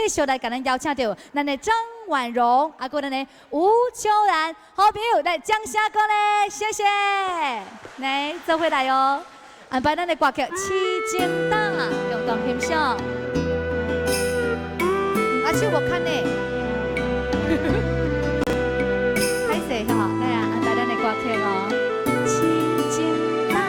继续来给咱邀请到咱的张婉容，啊，个咱的吴秋兰，好朋友来江夏歌嘞，谢谢，来做回来哦。安排咱的歌曲《痴情打》，共同欣赏。阿手无看呢，歹势吼，来啊，安排咱的歌曲哦，《痴情打》。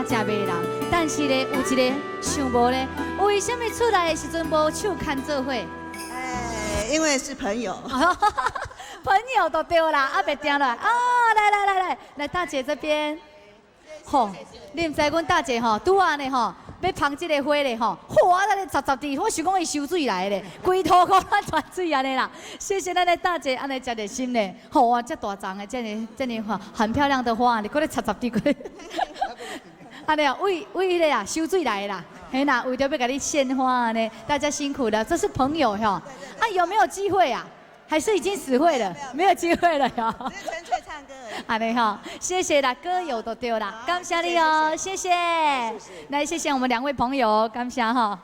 真正迷人。但是咧，有一个想无咧，为什么出来的时阵无手牵做伙？因为是朋友。朋友都对啦，啊，别定落来。来，大姐这边。吼，你唔知阮大姐吼，拄安尼吼，要捧这个花咧吼，哇，那个杂滴，我想讲伊收水来咧，规涂裤咱团水安尼啦。谢谢咱的大姐，安尼真热心咧，吼哇，这大张的，这呢哈，很漂亮的花，你过来插滴过来。安尼啊，为咧啊，收水来啦，嘿啦，为着要给你献花安尼，大家辛苦了，这是朋友哈。啊，有没有机会啊？还是已经死会了，没有机会了呀。只是纯粹唱歌而已。好嘞哈，谢谢啦，歌友都对啦，感谢你哦，谢谢。来，谢谢我们2位朋友，感谢哈。